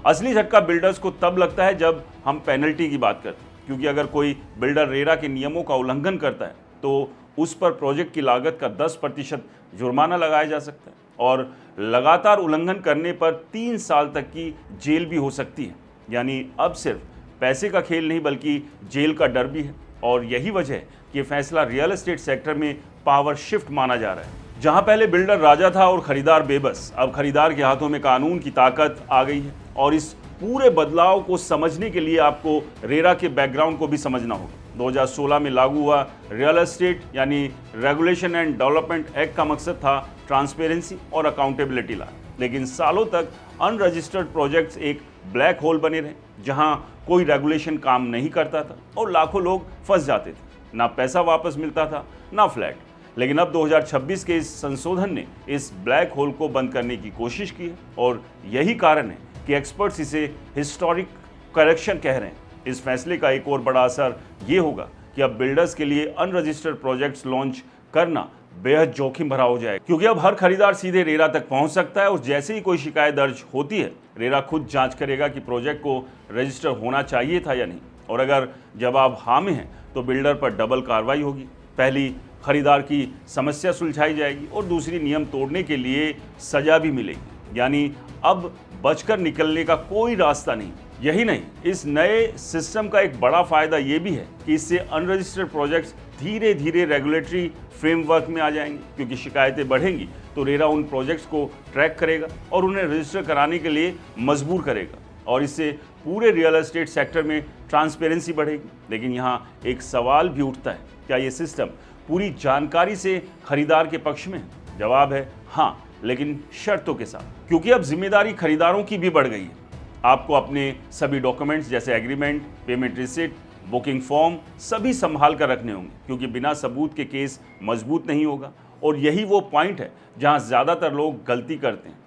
असली झटका बिल्डर्स को तब लगता है जब हम पेनल्टी की बात करते हैं, क्योंकि अगर कोई बिल्डर रेरा के नियमों का उल्लंघन करता है तो उस पर प्रोजेक्ट की लागत का 10% जुर्माना लगाया जा सकता है और लगातार उल्लंघन करने पर 3 साल तक की जेल भी हो सकती है। यानी अब सिर्फ पैसे का खेल नहीं बल्कि जेल का डर भी है। और यही वजह है कि फैसला रियल एस्टेट सेक्टर में पावर शिफ्ट माना जा रहा है। जहां पहले बिल्डर राजा था और खरीदार बेबस, अब खरीदार के हाथों में कानून की ताकत आ गई है। और इस पूरे बदलाव को समझने के लिए आपको रेरा के बैकग्राउंड को भी समझना होगा। 2016 में लागू हुआ रियल एस्टेट यानी रेगुलेशन एंड डेवलपमेंट एक्ट का मकसद था ट्रांसपेरेंसी और अकाउंटेबिलिटी ला, लेकिन सालों तक अनरजिस्टर्ड प्रोजेक्ट्स एक ब्लैक होल बने रहे जहां कोई रेगुलेशन काम नहीं करता था और लाखों लोग फंस जाते थे। ना पैसा वापस मिलता था ना फ्लैट। लेकिन अब 2026 के इस संशोधन ने इस ब्लैक होल को बंद करने की कोशिश की है और यही कारण है कि एक्सपर्ट्स इसे हिस्टोरिक करेक्शन कह रहे हैं। इस फैसले का एक और बड़ा असर ये होगा कि अब बिल्डर्स के लिए अनरजिस्टर्ड प्रोजेक्ट्स लॉन्च करना बेहद जोखिम भरा हो जाए, क्योंकि अब हर खरीदार सीधे रेरा तक पहुंच सकता है और जैसे ही कोई शिकायत दर्ज होती है रेरा खुद जांच करेगा कि प्रोजेक्ट को रजिस्टर होना चाहिए था या नहीं। और अगर जवाब हाँ में है तो बिल्डर पर डबल कार्रवाई होगी। पहली, खरीदार की समस्या सुलझाई जाएगी और दूसरी, नियम तोड़ने के लिए सजा भी मिलेगी। यानी अब बचकर निकलने का कोई रास्ता नहीं। यही नहीं, इस नए सिस्टम का एक बड़ा फायदा ये भी है कि इससे अनरजिस्टर्ड प्रोजेक्ट्स धीरे धीरे रेगुलेटरी फ्रेमवर्क में आ जाएंगे, क्योंकि शिकायतें बढ़ेंगी तो रेरा उन प्रोजेक्ट्स को ट्रैक करेगा और उन्हें रजिस्टर कराने के लिए मजबूर करेगा और इससे पूरे रियल एस्टेट सेक्टर में ट्रांसपेरेंसी बढ़ेगी। लेकिन यहाँ एक सवाल भी उठता है, क्या ये सिस्टम पूरी जानकारी से खरीदार के पक्ष में है? जवाब है हाँ, लेकिन शर्तों के साथ, क्योंकि अब जिम्मेदारी खरीदारों की भी बढ़ गई है। आपको अपने सभी डॉक्यूमेंट्स जैसे agreement, payment receipt, booking form सभी संभाल कर रखने होंगे, क्योंकि बिना सबूत के केस मजबूत नहीं होगा। और यही वो पॉइंट है जहां ज़्यादातर लोग गलती करते हैं।